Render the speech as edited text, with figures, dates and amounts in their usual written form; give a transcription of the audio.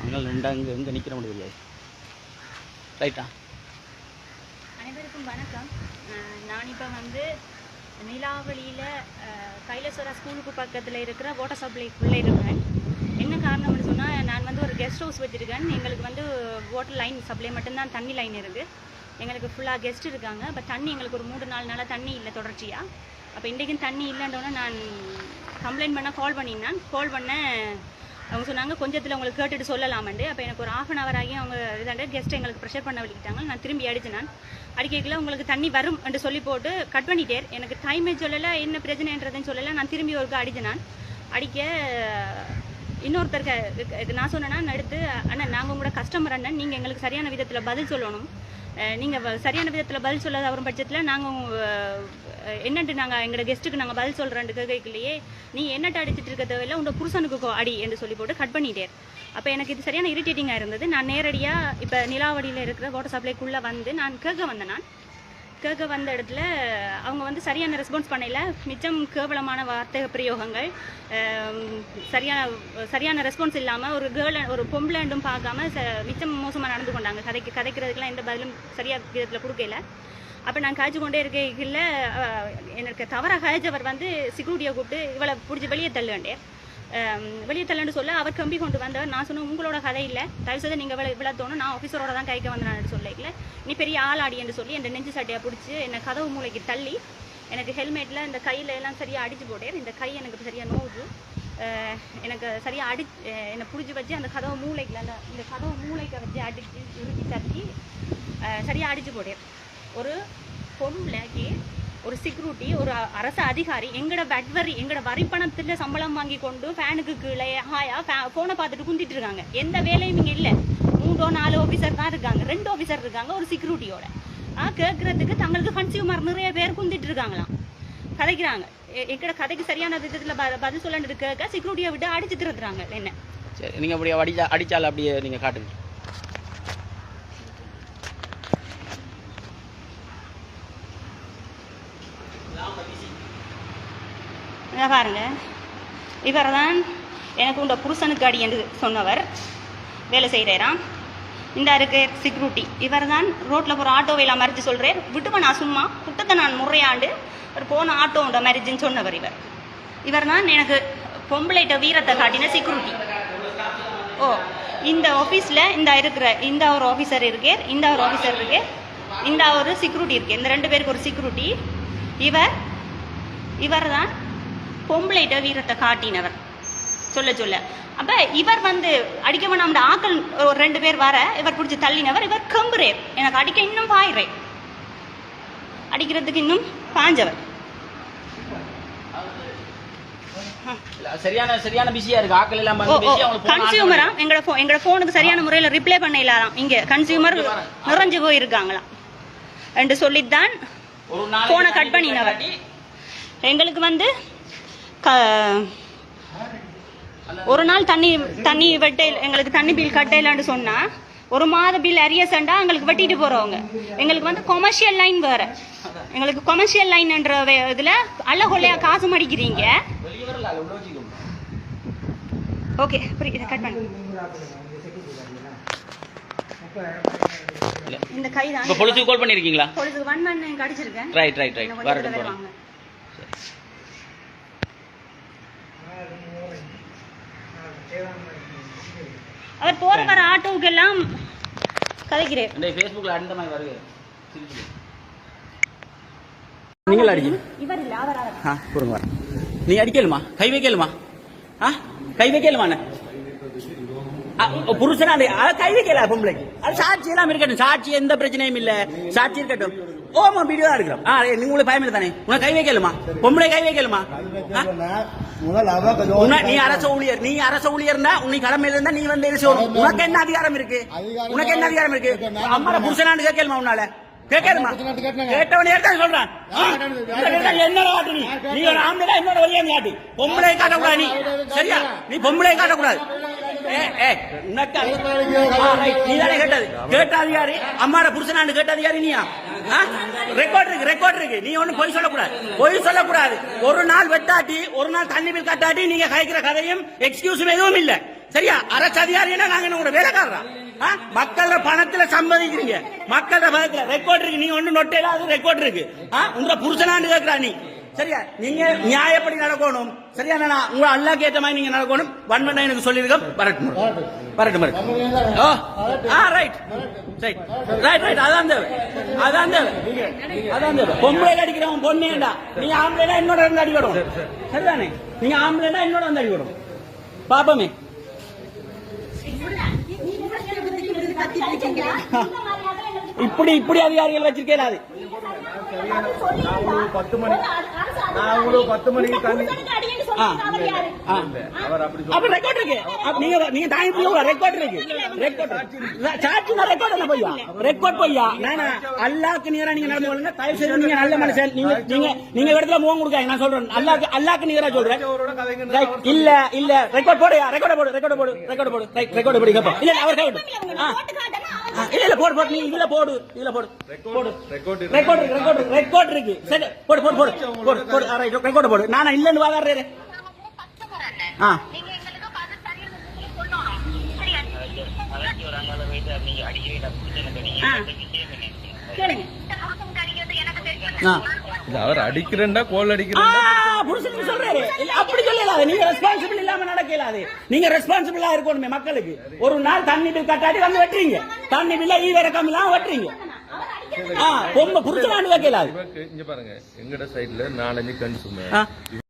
நீங்கள் எங்கே நிற்கிறோம் தெரியாது. ரைட்டா? அனைவருக்கும் வணக்கம். நான் இப்போ வந்து நிலாவளியில் கைலாசரா ஸ்கூலுக்கு பக்கத்தில் இருக்கிற வாட்டர் சப்ளைக்குள்ளே இருக்கேன். என்ன காரணம்னு சொன்னால், நான் வந்து ஒரு கெஸ்ட் ஹவுஸ் வச்சுருக்கேன். எங்களுக்கு வந்து வாட்டர் லைன் சப்ளை மட்டும்தான், தண்ணி லைன் இருக்குது. எங்களுக்கு ஃபுல்லாக கெஸ்ட் இருக்காங்க. பட் தண்ணி எங்களுக்கு ஒரு 3-4 நாளாக தண்ணி இல்லை தொடர்ச்சியாக. அப்போ இன்றைக்கும் தண்ணி இல்லைன்றோன்னே நான் கம்ப்ளைண்ட் பண்ண கால் பண்ணியிருந்தேன். கால் பண்ண அவங்க சொன்னாங்க கொஞ்சத்தில் உங்களுக்கு கேட்டுட்டு சொல்லலாமண்டு. அப்போ எனக்கு ஒரு 1/2 hour ஆகி அவங்க இதாண்டு கெஸ்ட்டை எங்களுக்கு ப்ரெஷர் பண்ண வலிக்கிட்டாங்க. நான் திரும்பி அடிச்சினேன். அடிக்கல உங்களுக்கு தண்ணி வரும் என்று சொல்லி போட்டு கட் பண்ணிட்டேன். எனக்கு டைமே சொல்லலை, என்ன பிரச்சனைன்றதுன்னு சொல்லலை. நான் திரும்பி ஒருக்க அடிச்சினேன். அடிக்க இன்னொருத்தருக்கு நான் சொன்னேன்னா எடுத்து, அண்ணன் நாங்கள் உங்களோட கஸ்டமர் அண்ணன், நீங்கள் எங்களுக்கு சரியான விதத்தில் பதில் சொல்லணும். நீங்கள் சரியான விதத்தில் பதில் சொல்லாத வரும் பட்சத்தில் நாங்கள் என்னட்டு நாங்கள் எங்களோட கெஸ்ட்டுக்கு நாங்கள் பதில் சொல்கிறேன் கேட்கலையே, நீ என்னட்டு அடிச்சிட்டு இருக்க தேவையில்லை, உங்களோட புருஷனுக்கு அடி என்று சொல்லி போட்டு கட் பண்ணிட்டேன். அப்போ எனக்கு இது சரியான இரிட்டேட்டிங்காக இருந்தது. நான் நேரடியாக இப்போ நிலாவடியில் இருக்கிற வாட்டர் சப்ளைக்குள்ளே வந்து நான் கேட்க வந்த இடத்துல அவங்க வந்து சரியான ரெஸ்பான்ஸ் பண்ணல. மிச்சம் கேவலமான வார்த்தை பிரயோகங்கள், சரியான ரெஸ்பான்ஸ் இல்லாமல் ஒரு பொம்பளைண்டும் பார்க்காம மிச்சம் மோசமாக நடந்து கொண்டாங்க. கதைக்கிறதுக்கெல்லாம் எந்த பதிலும் சரியாக விதத்தில் கொடுக்கல. அப்போ நான் காய்ச்சி கொண்டே இருக்கையில் எனக்கு தவறாக காய்ச்சவர் வந்து செக்யூரிட்டியை கூப்பிட்டு இவளை பிடிச்சி வெளியே தள்ளுன்னு சொல்ல அவர் கம்பி கொண்டு வந்தவர். நான் சொன்னேன், உங்களோட கதை இல்லை, தயவுசெய்து நீங்கள் இவ்வளோ தோணும், நான் ஆஃபீஸரோட தான் கைக்க வந்தேன் சொல்லிக்கல. நீ பெரிய ஆளாடி என்று சொல்லி என் நெஞ்சு சட்டையை பிடிச்சி என்னை கதவு மூளைக்கு தள்ளி எனக்கு ஹெல்மெட்டில் இந்த கையில் எல்லாம் சரியாக அடித்து போட்டேன். இந்த கை எனக்கு சரியாக நோவுது. எனக்கு சரியாக என்னை பிடிச்சி வச்சு அந்த கதவு மூளைக்கு இந்த கதவு மூளைக்கு வச்சு அடித்து உருட்டி தட்டி சரியாக அடித்து போட்டேன். ஒரு பொம்பளைக்கு ஒரு செக்யூரிட்டி, ஒரு அரசு அதிகாரி எங்களோட எங்களோட வரி பணத்தில் சம்பளம் வாங்கி கொண்டு ஃபேனுக்கு கீழே ஃபோனை பார்த்துட்டு குந்திட்டு இருக்காங்க. எந்த வேலையும் இங்கே இல்லை. 3-4 ஆஃபீஸர் தான் இருக்காங்க. 2 ஆஃபீஸர் இருக்காங்க ஒரு செக்யூரிட்டியோட. கேட்கறதுக்கு தங்களுக்கு கன்சியூமர் நிறைய பேர் குந்திட்டு இருக்காங்களாம், கதைக்கிறாங்க. எங்களோட கதைக்கு சரியான விதத்தில் பதில் சொல்லி கேட்க செக்யூரிட்டியை விட்டு அடிச்சுட்டு இருக்கிறாங்க. என்ன சரி, நீங்கள் அப்படியே அடித்தால் அப்படியே நீங்கள் காட்டுங்க. பாருங்க, இவர் தான் எனக்கு உண்ட புருஷனுக்கு அடி என்று சொன்னவர். வேலை செய்கிறாராம். இந்த இருக்கு செக்யூரிட்டி. இவர் தான் ரோட்டில் போகிற ஆட்டோவையில் மறைச்சு சொல்கிறார். விட்டுப்ப நான் சும்மா குட்டத்தை நான் முறையாண்டு ஒரு போன ஆட்டோவோட மறைச்சுன்னு சொன்னவர். இவர் தான் எனக்கு பொம்பளைட்ட வீரத்தை காட்டின செக்யூரிட்டி. இந்த ஆஃபீஸில் இந்த ஒரு ஆஃபீஸர் இருக்கேர், இந்த ஒரு ஆஃபீஸர் இருக்கே, இந்த ஒரு செக்யூரிட்டி இருக்கு. இந்த 2 பேருக்கு ஒரு செக்யூரிட்டி. இவர் தான் பொம்பளைட்ட வீரத்தை காட்டினவர் சொல்ல. அப்ப இவர் வந்து அடிக்க வேணாம் ஆக்கள் ஒரு 2 பேர் வர இவர் பிடிச்சி தள்ளினவர். இவர் கம்புறேர், எனக்கு அடிக்க இன்னும் பாயிறேன், அடிக்கிறதுக்கு இன்னும் பாஞ்சவர். சரியான பிஸியா இருக்கு. ஆக்கள் எல்லாம் கன்சியூமரா எங்களோட போனுக்கு சரியான முறையில் ரிப்ளை பண்ண இல்லாதான். இங்க கன்சியூமர் நிறைஞ்சு போயிருக்காங்களாம் என்று சொல்லித்தான் போனை கட் பண்ணினவர். எங்களுக்கு வந்து ஒரு நாள் தண்ணி வெட்ட எங்களுக்கு தண்ணி பில் கட்டலான்னு சொன்னா 1 மாத பில் அரியசண்டா எங்களுக்கு வெட்டிட்டு போறவங்க. எங்களுக்கு வந்து கொமர்ஷியல் லைன் வேற. எங்களுக்கு கொமர்ஷியல் லைன் என்ற இதுல அல்லகொல்லையா காசு மடிக்கிறீங்க. ஓகே, இதை கட் பண்ணு. இந்த கை தான் போலீஸுக்கு கால் பண்ணிருக்கீங்களா? போலீஸுக்கு 119 அடிச்சிருக்கேன். ரைட் வரட்டும். அவர் போற வர ஆட்டோவுக்கு எல்லாம் கதைக்கிறேன். ஃபேஸ்புக்ல அந்த மாதிரி வருது. நீங்கள் அடிங்க. இவர் இல்ல, அவர் போடுங்க வர. நீ அடிக்கலுமா? கை வைக்கலுமா? கை வைக்கலுமா? புருஷனா கை வைக்கல பொம்பளைக்கு. அது சாட்சி எல்லாம் இருக்கட்டும். சாட்சி எந்த பிரச்சனையும் இல்ல. சாட்சி இருக்கட்டும். ஓமா வீடியோ தான் இருக்கிறோம். உங்களுக்கு பயம் இல்லை தானே? உனக்கு கை வைக்கலுமா? பொம்பளை கை வைக்கலுமா? நீ அரசு ஊழியர்னா உனக்கு கடமையில இருந்தா நீ வந்து உனக்கு என்ன அதிகாரம் இருக்கு? அம்மா புருஷனான்னு கேட்கலுமா? உன்னால கேட்கலுமா? கேட்டவனே சொல்றான். என்னோட காட்டு நீ ஒரு ஆம்பளை என்னோட வழியா காட்டு. பொம்பளை காட்டக்கூடாது. நீ சரியா? நீ பொம்பளை காட்டக்கூடாது. கேட்ட அதிகாரி அம்மாட புருஷனாண்டு கேட்ட அதிகாரி நீயா? ரெக்கார்ட் இருக்கு. நீ ஒண்ணு பொய் சொல்லக்கூடாது. ஒரு நாள் வெட்டாட்டி, ஒரு நாள் தண்ணி பில் கட்டாட்டி நீங்க கதைக்கிற கதையும் எக்ஸ்கியூஸும் எதுவும் இல்ல. சரியா? அரசு அதிகாரினா நாங்க என்ன உங்களோட வேலைக்காரரா? மக்கள பணத்துல சம்பாதிக்கிறீங்க, மக்கள பணத்துல ரெக்கார்ட் இருக்கு. நீங்க ஒண்ணு நொட்டையில அது ரெக்கார்ட் இருக்கு. உங்க புருஷனாண்டு கேட்கிறா நீ. சரியா? நீங்க நியாயப்படி நடக்கணும். சரியா? உங்க அல்லாஹ்க்கு ஏத்த மாதிரி நீங்க நடக்கணும். வன்மனா எனக்கு சொல்லிருக்கோம். வரட்டும் வரட்டும் வரட்டும். Right right right right. அதான் தேவை, அதான் தேவை, அதான் தேவை. பொம்பளை அடிக்கிறவன் பொண்ணேண்டா, நீங்க ஆம்பளைனா என்னோட வந்து அடிக்கணும். சரிதானே? நீங்க ஆம்பளைனா என்னோட வந்து அடிக்கணும். பாப்பமே இப்படி இப்படி அதிகாரிகள் வச்சிருக்கேன். 10 மணி நான் உங்களுக்கு 10 மணிக்கு தண்ணி அப்ப ரெக்கார்ட் இருக்கு. நீங்க தாங்கி ரெக்கார்ட் இருக்கு. சாட்சினா ரெக்கார்ட் என்ன பொய்யா? ரெக்கார்ட் பொய்யா? நானா அல்லாஹ்க்கு நிகரா நீங்க நடந்து கொள்ளுங்க. தயவு செய்து நீங்க நல்ல மனுஷன். நீங்க இடத்துல முகம் கொடுக்காங்க. நான் சொல்றேன் அல்லாஹ்க்கு நிகரா சொல்றேன். இல்ல இல்ல ரெக்கார்ட் போடு, ரெக்கார்ட் போடு, ரெக்கார்ட் போடு, ரெக்கார்ட் போடு, ரெக்கார்ட் போடு. இல்ல அவர் கேட்கட்டும். இல்ல இல்ல போடு போடு, நீ இதுல போடு, இதுல போடு, போடு. ரெக்கார்ட் ரெக்கார்ட் ரெக்கார்ட் இருக்கு. சரி போடு போடு போடு போடு போடு. ரெக்கார்ட் போடு. நானா இல்லன்னு வாதாடுறேன். அவர் அடிக்கிறேன்டா கோல் அடிக்கிறேன் சொல்றாரு. அப்படி சொல்லலாது. நீங்க ரெஸ்பான்சிபிள் இல்லாம நடக்கலாது. நீங்க ரெஸ்பான்சிபிளா இருக்கணுமே மக்களுக்கு. ஒரு நாள் தண்ணி பில் கட்டாட்டி வந்து வெட்டுறீங்க, தண்ணி பில்ல ஈவிரக்கம் இல்லாம வெட்டுறீங்க. பொம்பை புரிச்சலான்னு வைக்கலாது. இங்க பாருங்க, எங்கட சைட்ல 4-5 கன்சூமர்